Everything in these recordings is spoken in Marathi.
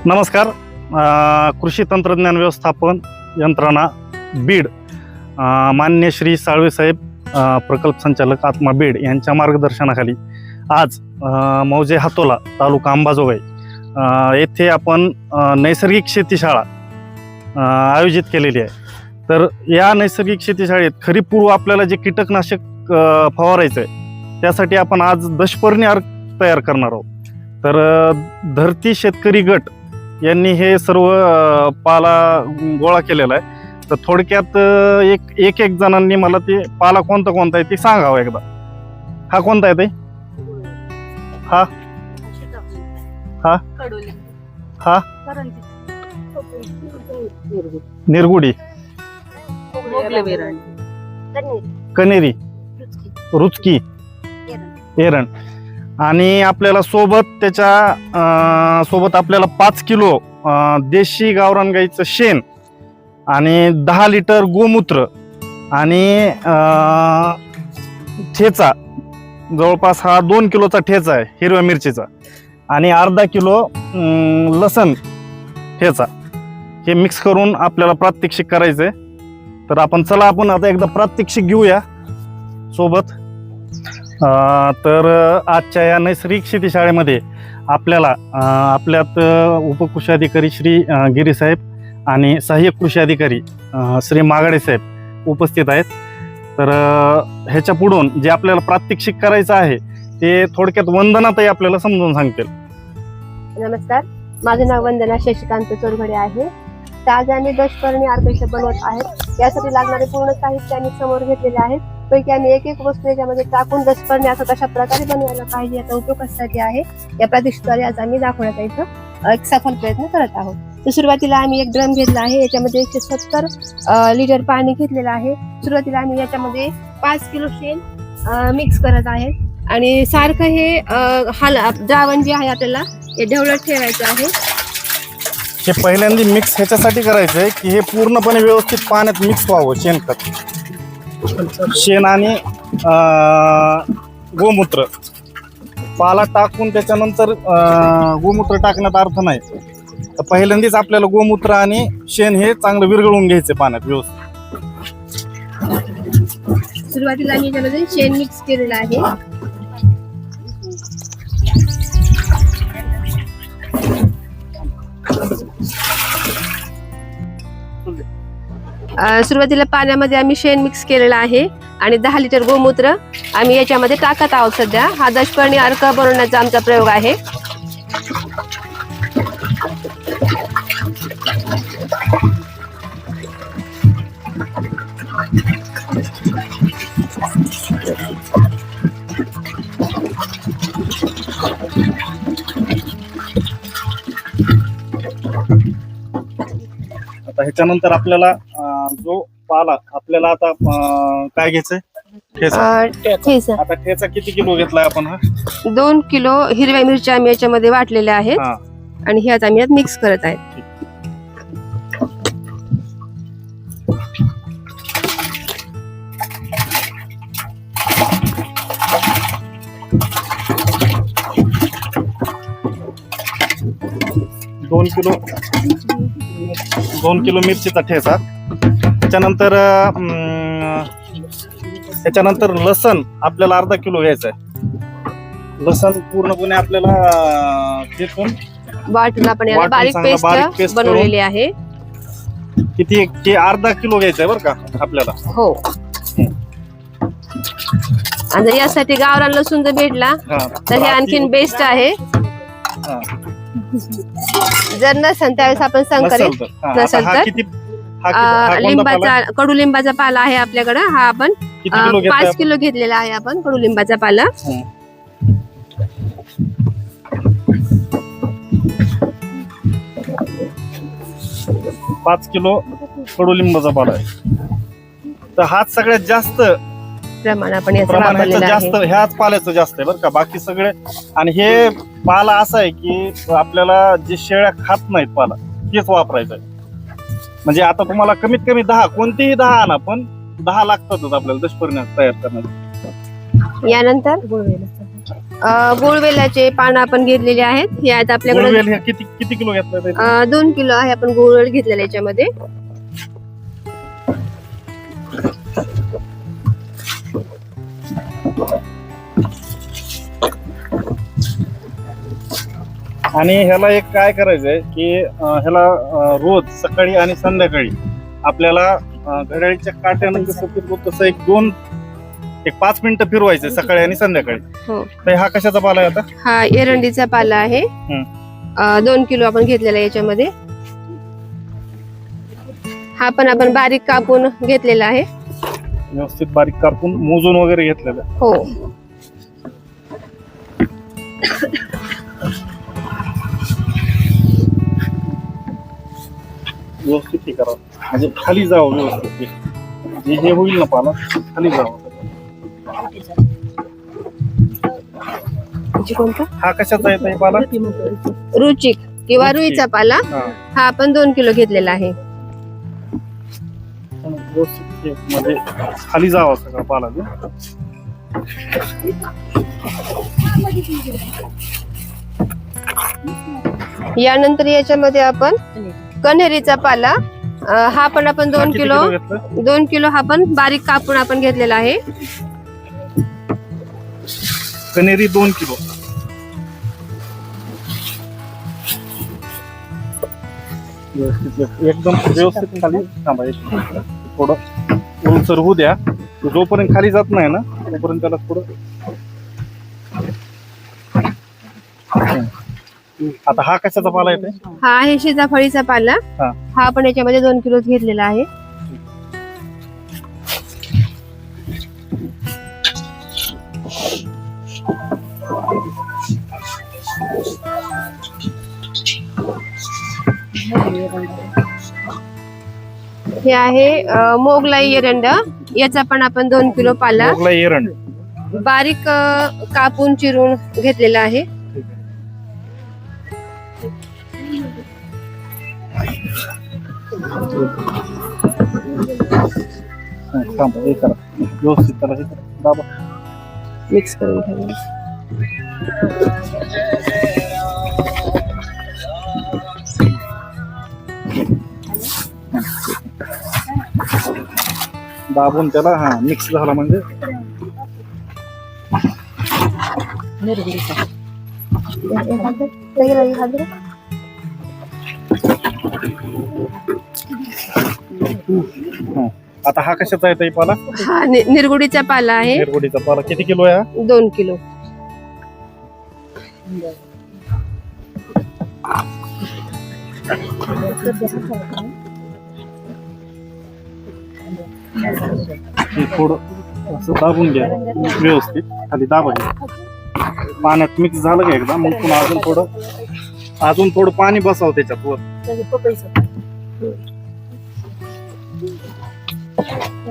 नमस्कार. कृषी तंत्रज्ञान व्यवस्थापन यंत्रणा बीड, मान्य श्री साळवे साहेब, प्रकल्प संचालक आत्मा बीड यांच्या मार्गदर्शनाखाली आज मौजे हातोला तालुका अंबाजोगाई येथे आपण नैसर्गिक शेतीशाळा आयोजित केलेली आहे. तर या नैसर्गिक शेतीशाळेत खरीपपूर्व आपल्याला जे कीटकनाशक फवारायचं आहे त्यासाठी आपण आज दशपर्णी अर्क तयार करणार आहोत. तर धरती शेतकरी गट यांनी हे सर्व पाला गोळा केलेला आहे. तर थोडक्यात एक जणांनी मला ते पाला कोणता कोणता आहे ते सांगावं एकदा. हा कोणता आहे ते? हा हा हा निरगुडी, कनेरी, रुचकी, एरण. आणि आपल्याला सोबत आपल्याला 5 किलो देशी गावरान गाईचं शेण आणि 10 लिटर गोमूत्र आणि ठेचा, जवळपास हा 2 किलोचा ठेचा आहे हिरव्या मिरचीचा, आणि अर्धा किलो लसण ठेचा, हे मिक्स करून आपल्याला प्रात्यक्षिक करायचंय. तर आपण आता एकदा प्रात्यक्षिक घेऊया सोबत. तर आजच्या या नैसर्गिक शेतीशाळेमध्ये आपल्याला आपल्यात उपकृषी अधिकारी श्री गिरी साहेब आणि सहाय्यक कृषी अधिकारी श्री मागाडे साहेब उपस्थित आहेत. तर ह्याच्या पुढून जे आपल्याला प्रात्यक्षिक करायचं आहे ते थोडक्यात वंदनाताई आपल्याला समजून सांगतील. नमस्कार, माझे नाव वंदना शशिकांत चोरघडे आहे. आज आम्ही दशपर्णी अर्क बनवत आहेत. यासाठी लागणारे पूर्ण साहित्य आम्ही समोर घेतलेले आहेत. पैकी आम्ही एक वस्तू याच्यामध्ये टाकून दशपर्णी अर्क कशा प्रकारे बनवायला पाहिजे याचा उपयोग कशासाठी आहे या प्रात्यक्षिकाद्वारे आज आम्ही दाखवण्याचा इथं एक सफल प्रयत्न करत आहोत. तर सुरुवातीला आम्ही एक ड्रम घेतला आहे. याच्यामध्ये 170 लिटर पाणी घेतलेलं आहे. सुरुवातीला आम्ही याच्यामध्ये 5 किलो शेण मिक्स करत आहे आणि सारखं हे द्रावण जे आहे आपल्याला हे ढवळत ठेवायचं आहे. हे पहिल्यांदा मिक्स ह्याच्यासाठी करायचंय की हे पूर्णपणे व्यवस्थित पाण्यात मिक्स व्हावं. शेण आणि गोमूत्र, पाला टाकून त्याच्यानंतर गोमूत्र टाकण्यात अर्थ नाही. तर पहिल्यांदाच आपल्याला गोमूत्र आणि शेण हे चांगलं विरघळून घ्यायचं पाण्यात व्यवस्थित. सुरुवातीला मी याच्यामध्ये शेण मिक्स केलेलं आहे. सुरुवातीला पाण्यामध्ये आम्ही शेण मिक्स केलेलं आहे आणि 10 लिटर गोमूत्र आम्ही याच्यामध्ये टाकत आहोत. सध्या हा दशपर्णी अर्क बनवण्याचा आमचा प्रयोग आहे. आता ह्याच्यानंतर आपल्याला जो पाला आपल्याला आता काय घ्यायचंय? ठेचा. आता ठेचा किती किलो घेतलाय आपण? 2 किलो हिरव्या मिरच्या आम्ही याच्यामध्ये वाटलेल्या आहेत आणि ह्याच आम्ही यात मिक्स करत आहेत. दोन किलो मिरचीचा ठेचा. त्याच्यानंतर लसण आपल्याला अर्धा किलो घ्यायचा आहे. लसण पूर्णपणे आपल्याला वाटून आपण याला बारीक पेस्ट बनवलेली आहे. किती? अर्धा किलो घ्यायचा आहे बरं का आपल्याला. हो. आणि जर यासाठी गावरान लसूण जर भेटला तर हे आणखीन बेस्ट आहे. जर नसेल त्यावेळेस आपण संकरित नसेल तर लिंबाचा, कडुलिंबाचा पाला आहे आपल्याकडे. हा आपण 5 किलो घेतलेला आहे आपण कडुलिंबाचा पाला. पाच किलो कडुलिंबाचा पाला आहे. तर हाच सगळ्यात जास्त प्रमाण आपण जास्त ह्याच पाल्याचं जास्त आहे बरं का. बाकी सगळे, आणि हे पाला असा आहे की आपल्याला जे शेळ्या खात नाहीत पाला तेच वापरायचं आहे. म्हणजे आता तुम्हाला कमीत कमी 10, कोणतेही 10 आणा, पण 10 लागतातच आपल्याला दशपर्णी तयार करण्यासाठी. यानंतर गुळवेलाचे पानं आपण घेतलेले आहेत. हे आहेत आपल्याकडे गुळवेल हे किती किती किलो घेतलं? 2 किलो आहे आपण गुळवेल घेतलेला याच्यामध्ये. आणि ह्याला एक काय करायचंय की ह्याला रोज सकाळी आणि संध्याकाळी आपल्याला घड्याळीच्या काट्यानं कसं फिरतो तसं एक 5 मिनिटं फिरवायचं सकाळी आणि संध्याकाळी. हो. तर हा कशाचा पाला आहे आता? हा एरंडीचा पाला आहे. 2 किलो आपण घेतलेला याच्यामध्ये. हा पण आपण बारीक कापून घेतलेला आहे. व्यवस्थित बारीक कापून मोजून वगैरे घेतलेलं. हो. व्यवस्थित हे करा म्हणजे खाली जावं व्यवस्थित. जे होईल ना पाला खाली जावं. कोणता? हा कशाचा येत आहे पाला? रुचिक किंवा रुईचा पाला. हा आपण 2 किलो घेतलेला आहे. व्यवस्थित मध्ये खाली जावं सगळं पाला. यानंतर याच्यामध्ये आपण कन्हेरीचा पाला. हा पण आपण 2 किलो हा पण बारीक कापून आपण घेतलेला आहे. कन्हेरी 2 किलो. एकदम व्यवस्थित खाली थांबायचं. थोडं उलसर होऊ द्या. जोपर्यंत खाली जात नाही ना तोपर्यंत त्याला थोडं. आता हा कशाचा पाला येते? हा आहे सीताफळीचा पाला. हा पण याच्यामध्ये 2 किलो घेतलेला आहे. हे आहे मोगलाई एरंड. याचा पण आपण 2 किलो पाला मोगलाई एरंड बारीक कापून चिरून घेतलेला आहे. व्यवस्थित त्याला दाबा. मिक्स करून ठेवा. दाबून त्याला मिक्स झाला म्हणजे आता हा कशाचा येतो पाला? हा निरगुडीचा पाला आहे. निरगुडीचा पाला किती किलो आहे? 2 किलो. थोडं असं दाबून घ्या व्यवस्थित. खाली दाबा. पाण्यात मिक्स झालं का एकदा मग पुन्हा अजून थोडं पाणी बसावं त्याच्यात वर.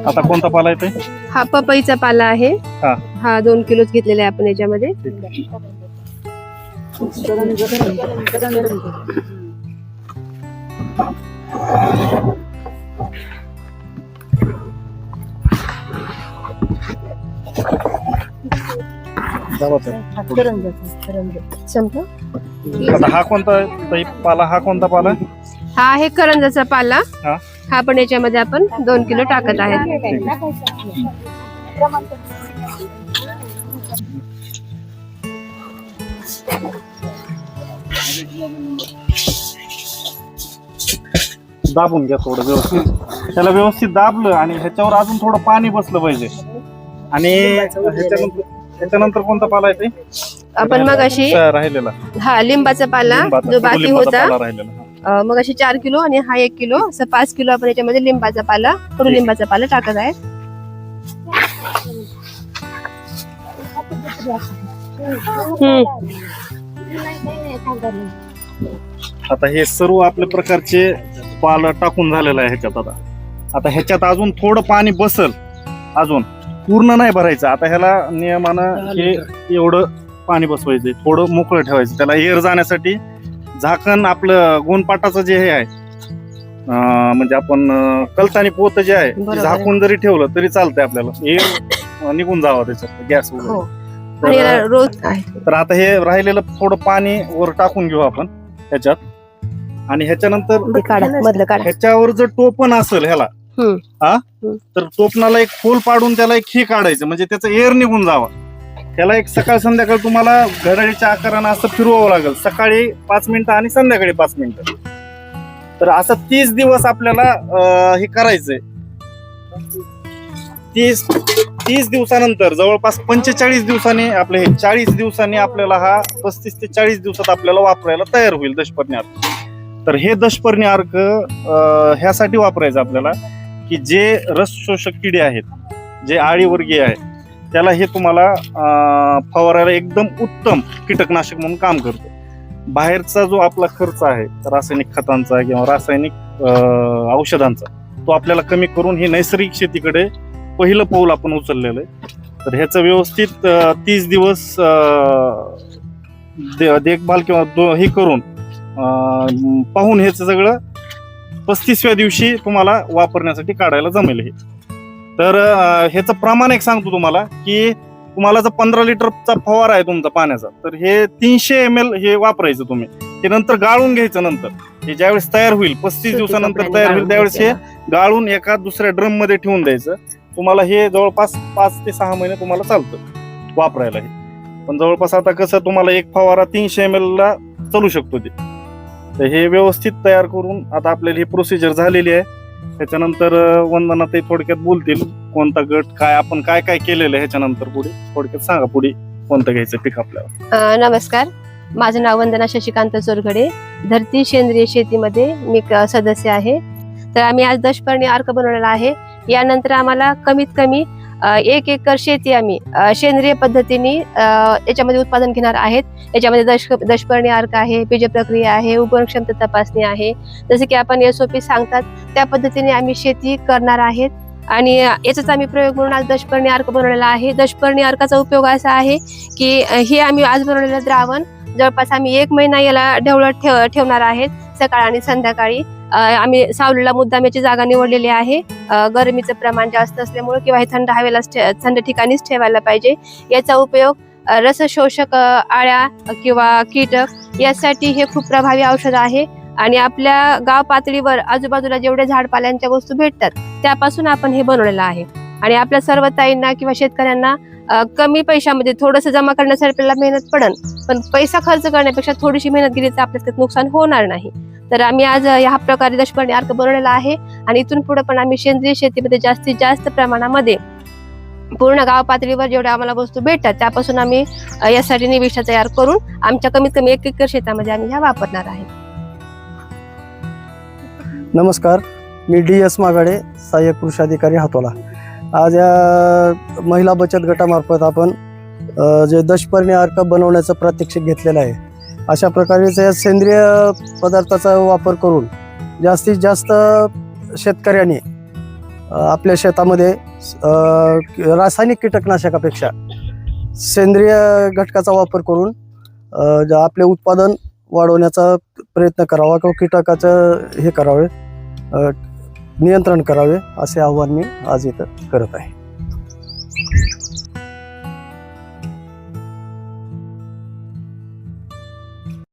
आता कोणता पाला येतोय? हा पपईचा पाला आहे. हा 2 किलोच घेतलेला आहे आपण याच्यामध्ये. आता हा कोणता पाला? हा कोणता पाला? हा आहे करंजाचा पाला. हा पण याच्यामध्ये आपण 2 किलो टाकत आहे. दाबून घ्या थोडं व्यवस्थित. त्याला व्यवस्थित दाबलं आणि ह्याच्यावर अजून थोडं पाणी बसलं पाहिजे. आणि ह्याच्यानंतर कोणता पाला येते? आपण मग अशी राहिलेला हा लिंबाचा पाला जो बाकी होता राहिलेला. मग अशी 4 किलो आणि हा 1 किलो असं 5 किलो आपण याच्यामध्ये लिंबाचा पाला कडुलिंबाचा पाला टाकत आहे. आता हे सर्व आपल्या प्रकारचे पाला टाकून झालेलं आहे ह्याच्यात. आता ह्याच्यात अजून थोडं पाणी बसल. अजून पूर्ण नाही भरायचं. आता ह्याला नियमानं हे एवढं पाणी बसवायचं. थोडं मोकळं ठेवायचं. त्याला एअर जाण्यासाठी झाकण आपलं गोनपाटाचं जे हे आहे म्हणजे आपण कलतानी पोत जे आहे झाकून जरी ठेवलं तरी चालतंय. आपल्याला एअर निघून जावं त्याच्यात गॅस वगैरे. आणि याला रोज आहे तर आता हे राहिलेलं थोडं पाणी वर टाकून घेऊ आपण ह्याच्यात, आणि ह्याच्यानंतर ते काढा, मधलं काढा. ह्याच्यावर जर टोपण असेल ह्याला तर टोपणाला एक खोल पाडून त्याला एक हे काढायचं, म्हणजे त्याचं एअर निघून जावा. त्याला एक सकाळ संध्याकाळ तुम्हाला घड्याळीच्या आकारानं असं फिरवावं लागेल, सकाळी 5 मिनिटं आणि संध्याकाळी 5 मिनिटं. तर असं 30 दिवस आपल्याला हे करायचंय. 30 दिवसानंतर जवळपास 45 दिवसांनी आपले हे 40 दिवसांनी आपल्याला हा 35 ते 40 दिवसात आपल्याला वापरायला तयार होईल दशपर्णी अर्क. तर हे दशपर्णी अर्क ह्यासाठी वापरायचं आपल्याला की जे रस शोषक किडे आहेत, जे आळीवर्गीय आहेत, त्याला हे तुम्हाला फवारायला एकदम उत्तम कीटकनाशक म्हणून काम करतं. बाहेरचा जो आपला खर्च आहे रासायनिक खतांचा किंवा रासायनिक औषधांचा, तो आपल्याला कमी करून ही नैसर्गिक शेतीकडे पहिलं पाऊल आपण उचललेलं आहे. तर ह्याचं व्यवस्थित 30 दिवस देखभाल किंवा हे करून पाहून ह्याचं सगळं 35व्या दिवशी तुम्हाला वापरण्यासाठी काढायला जमेल. हे तर ह्याचं प्रमाण एक सांगतो तुम्हाला की तुम्हाला जर 15 लिटरचा फवारा आहे तुमचा पाण्याचा, तर हे 300 ml हे वापरायचं तुम्ही. ते नंतर गाळून घ्यायचं. नंतर हे ज्यावेळेस तयार होईल 35 दिवसानंतर तयार होईल त्यावेळेस हे गाळून एका दुसऱ्या ड्रम मध्ये ठेवून द्यायचं. तुम्हाला हे जवळपास 5 ते 6 महिने तुम्हाला चालतं वापरायला. हे पण जवळपास आता कसं तुम्हाला एक फवारा 300 ml ला चालू शकतो ते. तर हे व्यवस्थित तयार करून आता आपल्याला ही प्रोसिजर झालेली आहे. त्याच्यानंतर वंदना ते थोडक्यात बोलतील कोणता गट काय आपण काय काय केलेलं आहे. ह्याच्यानंतर पुढे थोडक्यात सांगा पुढे कोणतं घ्यायचं पीक आपल्याला. नमस्कार, माझं नाव वंदना शशिकांत चोरघडे. धरती सेंद्रिय शेतीमध्ये मी सदस्य आहे. तर आम्ही आज दशपर्णी अर्क बनवलेला आहे. यानंतर आम्हाला कमीत कमी 1 एकर शेती आम्ही सेंद्रिय पद्धतीने याच्यामध्ये उत्पादन घेणार आहेत. याच्यामध्ये दशपर्णी अर्क आहे, बीज प्रक्रिया आहे, उगवण क्षमता तपासणी आहे. जसे की आपण SOP सांगतात त्या पद्धतीने आम्ही शेती करणार आहेत. आणि याचाच आम्ही प्रयोग म्हणून आज दशपर्णी अर्क बनवलेला आहे. दशपर्णी अर्काचा उपयोग असा आहे की हे आम्ही आज बनवलेलं द्रावण जवळपास आम्ही 1 महिना याला ढवळत ठेवणार आहेत. सकाळ आणि संध्याकाळी आम्ही सावलीला मुद्दाम याची जागा निवडलेली आहे. गरमीचं प्रमाण जास्त असल्यामुळे किंवा हे थंड हवेला थंड ठिकाणीच ठेवायला पाहिजे. याचा उपयोग रसशोषक आळ्या किंवा कीटक यासाठी हे खूप प्रभावी औषध आहे. आणि आपल्या गाव पातळीवर आजूबाजूला जेवढे झाडपाल्यांच्या वस्तू भेटतात त्यापासून आपण हे बनवलेलं आहे. आणि आपल्या सर्व ताईंना किंवा शेतकऱ्यांना कमी पैशामध्ये थोडंसं जमा करण्यासाठी आपल्याला मेहनत पडन, पण पैसा खर्च करण्यापेक्षा थोडीशी मेहनत केली तर आपल्याला नुकसान होणार नाही. तर आम्ही आज ह्या प्रकारे दशपर्णी अर्क बनवलेला आहे. आणि इथून पुढे पण आम्ही सेंद्रिय शेतीमध्ये जास्तीत जास्त प्रमाणामध्ये पूर्ण गाव पातळीवर जेवढ्या आम्हाला वस्तू भेटतात त्यापासून आम्ही यासाठी निविष्ठा तयार करून आमच्या कमीत कमी 1 एकर शेतामध्ये आम्ही ह्या वापरणार आहे. नमस्कार, मी DS मागाडे, सहाय्यक कृषी अधिकारी हातोला. आज या महिला बचत गटामार्फत आपण जे दशपर्णी अर्क बनवण्याचं प्रात्यक्षिक घेतलेलं आहे. अशा प्रकारे सेंद्रिय पदार्थाचा वापर करून जास्तीत जास्त शेतकऱ्यांनी आपल्या शेतामध्ये रासायनिक कीटकनाशकापेक्षा सेंद्रिय घटकाचा वापर करून आपले उत्पादन वाढवण्याचा प्रयत्न करावा किंवा कीटकाचं हे करावे, नियंत्रण करावे असे आव्हान मी आज इथं करत आहे.